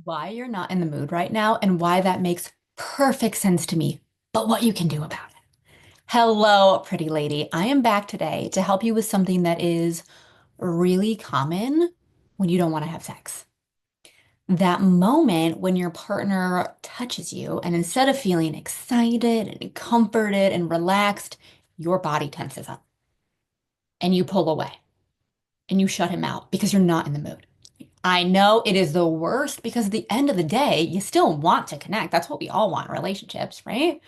why you're not in the mood right now and why that makes perfect sense to me, but what you can do about it. Hello, pretty lady. I am back today to help you with something that is really common when you don't want to have sex. That moment when your partner touches you, and instead of feeling excited and comforted and relaxed, your body tenses up and you pull away and you shut him out because you're not in the mood. I know it is the worst because at the end of the day, you still want to connect. That's what we all want in relationships, right?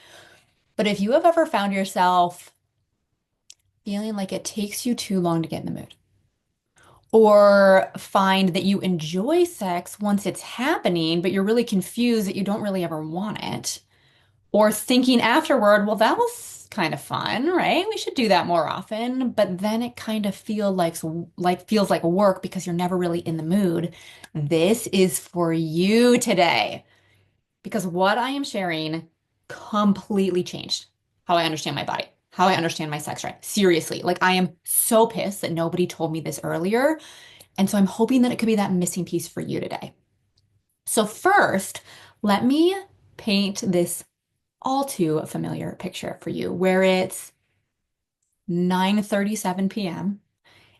But if you have ever found yourself feeling like it takes you too long to get in the mood, or find that you enjoy sex once it's happening, but you're really confused that you don't really ever want it, or thinking afterward, well, that was kind of fun, right? We should do that more often, but then it kind of feels like work because you're never really in the mood. This is for you today. Because what I am sharing completely changed how I understand my body, how I understand my sex drive. Seriously, like I am so pissed that nobody told me this earlier. And so I'm hoping that it could be that missing piece for you today. So, first, let me paint this all too familiar picture for you where it's 9:37 p.m.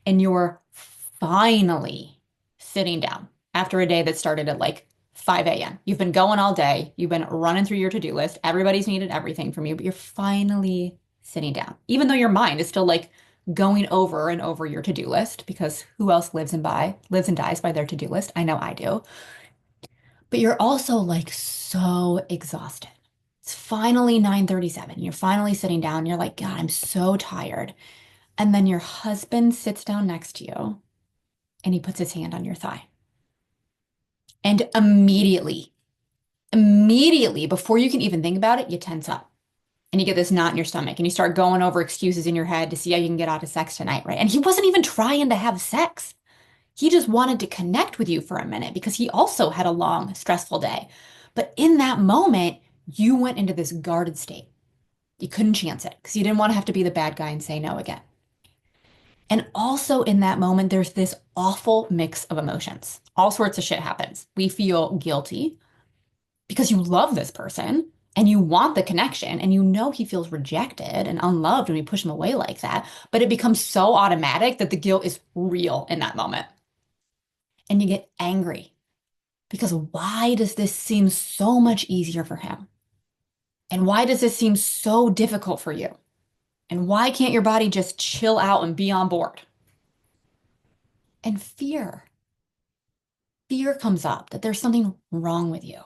and you're finally sitting down after a day that started at like 5 a.m. You've been going all day, you've been running through your to-do list, everybody's needed everything from you, but you're finally sitting down, even though your mind is still like going over and over your to-do list because who else lives and dies by their to-do list? I know I do. But you're also like so exhausted. It's finally 9:37. You're finally sitting down. You're like, God, I'm so tired. And then your husband sits down next to you and he puts his hand on your thigh. And immediately, before you can even think about it, you tense up and you get this knot in your stomach and you start going over excuses in your head to see how you can get out of sex tonight, right? And he wasn't even trying to have sex. He just wanted to connect with you for a minute because he also had a long, stressful day. But in that moment, you went into this guarded state. You couldn't chance it because you didn't want to have to be the bad guy and say no again. And also in that moment, there's this awful mix of emotions. All sorts of shit happens. We feel guilty because you love this person and you want the connection and you know he feels rejected and unloved when we push him away like that. But it becomes so automatic that the guilt is real in that moment. And you get angry because why does this seem so much easier for him? And why does this seem so difficult for you? And why can't your body just chill out and be on board? And fear comes up that there's something wrong with you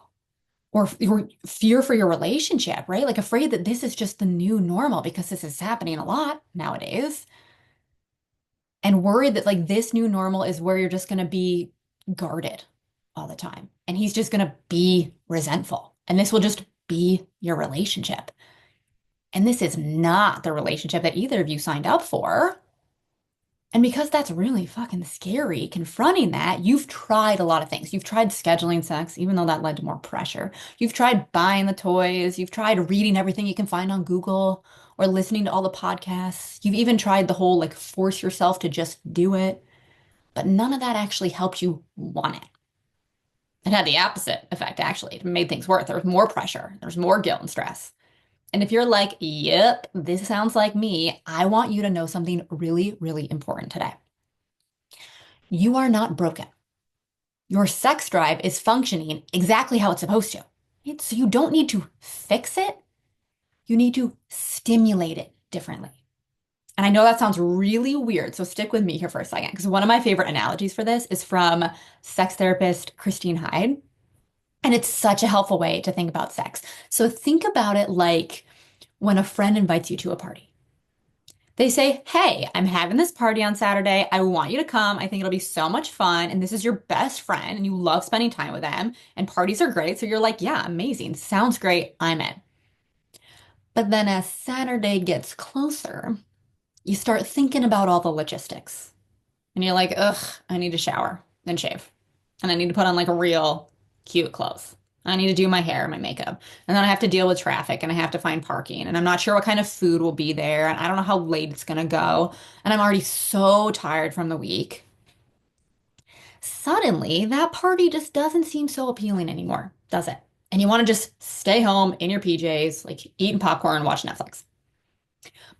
or fear for your relationship, right? Like afraid that this is just the new normal because this is happening a lot nowadays and worried that like this new normal is where you're just going to be guarded all the time and he's just going to be resentful and this will just be your relationship. And this is not the relationship that either of you signed up for. And because that's really fucking scary, confronting that, you've tried a lot of things. You've tried scheduling sex, even though that led to more pressure. You've tried buying the toys. You've tried reading everything you can find on Google or listening to all the podcasts. You've even tried the whole like force yourself to just do it. But none of that actually helped you want it. It had the opposite effect, actually. It made things worse. There was more pressure. There was more guilt and stress. And if you're like, yep, this sounds like me, I want you to know something really, really important today. You are not broken. Your sex drive is functioning exactly how it's supposed to. Right? So you don't need to fix it. You need to stimulate it differently. And I know that sounds really weird, so stick with me here for a second, because one of my favorite analogies for this is from sex therapist Christine Hyde. And it's such a helpful way to think about sex. So think about it like when a friend invites you to a party. They say, hey, I'm having this party on Saturday. I want you to come. I think it'll be so much fun. And this is your best friend, and you love spending time with them. And parties are great. So you're like, yeah, amazing. Sounds great. I'm in. But then as Saturday gets closer, you start thinking about all the logistics. And you're like, ugh, I need to shower and shave. And I need to put on like real cute clothes. I need to do my hair, my makeup. And then I have to deal with traffic and I have to find parking. And I'm not sure what kind of food will be there. And I don't know how late it's going to go. And I'm already so tired from the week. Suddenly that party just doesn't seem so appealing anymore, does it? And you want to just stay home in your PJs, like eating popcorn, watch Netflix.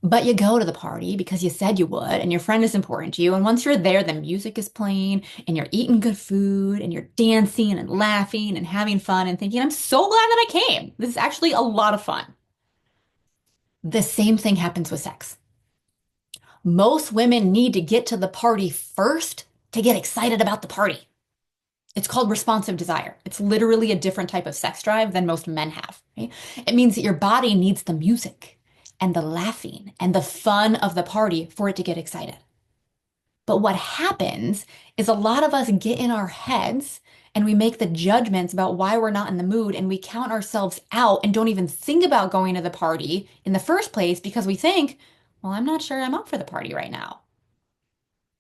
But you go to the party because you said you would, and your friend is important to you. And once you're there, the music is playing, and you're eating good food, and you're dancing and laughing and having fun and thinking, I'm so glad that I came. This is actually a lot of fun. The same thing happens with sex. Most women need to get to the party first to get excited about the party. It's called responsive desire. It's literally a different type of sex drive than most men have. Right? It means that your body needs the music and the laughing and the fun of the party for it to get excited. But what happens is a lot of us get in our heads and we make the judgments about why we're not in the mood and we count ourselves out and don't even think about going to the party in the first place because we think, well, I'm not sure I'm up for the party right now.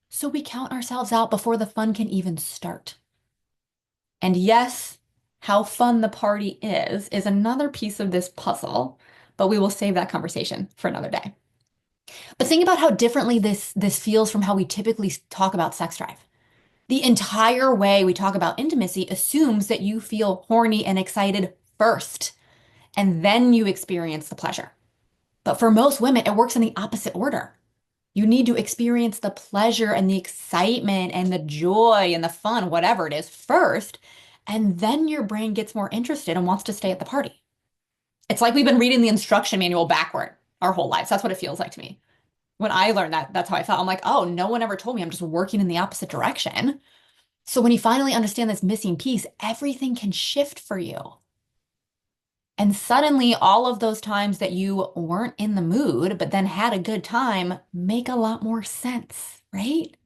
So we count ourselves out before the fun can even start. And yes, how fun the party is another piece of this puzzle, but we will save that conversation for another day. But think about how differently this feels from how we typically talk about sex drive. The entire way we talk about intimacy assumes that you feel horny and excited first, and then you experience the pleasure. But for most women, it works in the opposite order. You need to experience the pleasure and the excitement and the joy and the fun, whatever it is, first, and then your brain gets more interested and wants to stay at the party. It's like we've been reading the instruction manual backward our whole lives. That's what it feels like to me. When I learned that, that's how I felt. I'm like, oh, no one ever told me I'm just working in the opposite direction. So when you finally understand this missing piece, everything can shift for you. And suddenly, all of those times that you weren't in the mood, but then had a good time, make a lot more sense, right?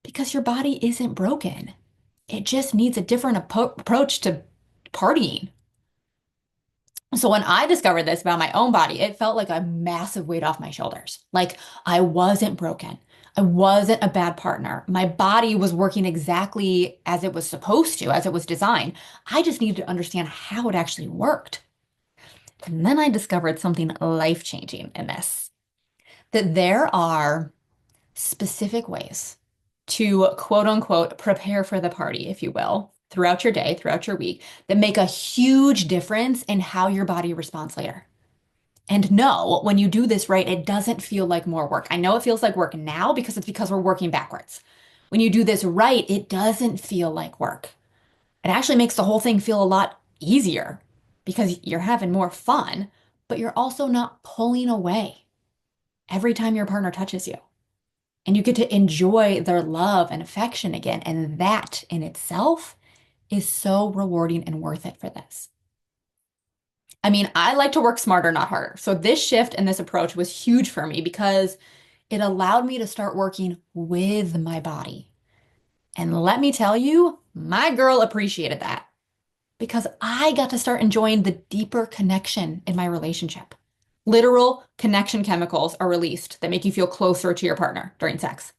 Because your body isn't broken. It just needs a different approach to partying. So when I discovered this about my own body, it felt like a massive weight off my shoulders. Like I wasn't broken. I wasn't a bad partner. My body was working exactly as it was supposed to, as it was designed. I just needed to understand how it actually worked. And then I discovered something life-changing in this, that there are specific ways to quote unquote prepare for the party, if you will, throughout your day, throughout your week, that make a huge difference in how your body responds later. And no, when you do this right, it doesn't feel like more work. I know it feels like work now because we're working backwards. When you do this right, it doesn't feel like work. It actually makes the whole thing feel a lot easier because you're having more fun, but you're also not pulling away every time your partner touches you. And you get to enjoy their love and affection again. And that in itself is so rewarding and worth it for this. I mean, I like to work smarter, not harder. So this shift and this approach was huge for me because it allowed me to start working with my body. And let me tell you, my girl appreciated that because I got to start enjoying the deeper connection in my relationship. Literal connection chemicals are released that make you feel closer to your partner during sex.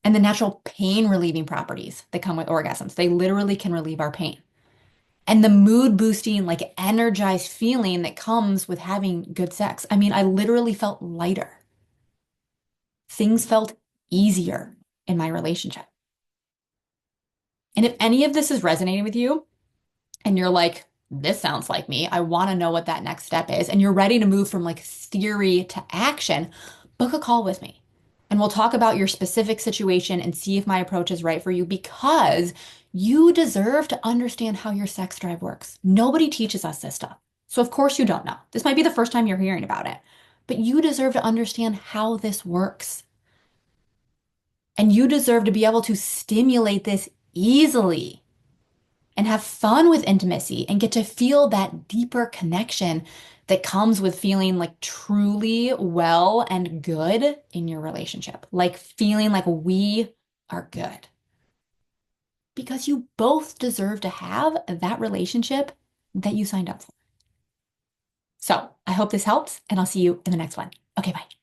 And the natural pain relieving properties that come with orgasms, they literally can relieve our pain. And the mood boosting, like energized feeling that comes with having good sex. I mean, I literally felt lighter. Things felt easier in my relationship. And if any of this is resonating with you and you're like, this sounds like me, I want to know what that next step is, and you're ready to move from like theory to action, book a call with me. And we'll talk about your specific situation and see if my approach is right for you because you deserve to understand how your sex drive works. Nobody teaches us this stuff. So of course you don't know. This might be the first time you're hearing about it, but you deserve to understand how this works. And you deserve to be able to stimulate this easily and have fun with intimacy and get to feel that deeper connection that comes with feeling like truly well and good in your relationship, like feeling like we are good. Because you both deserve to have that relationship that you signed up for. So I hope this helps, and I'll see you in the next one. Okay, bye.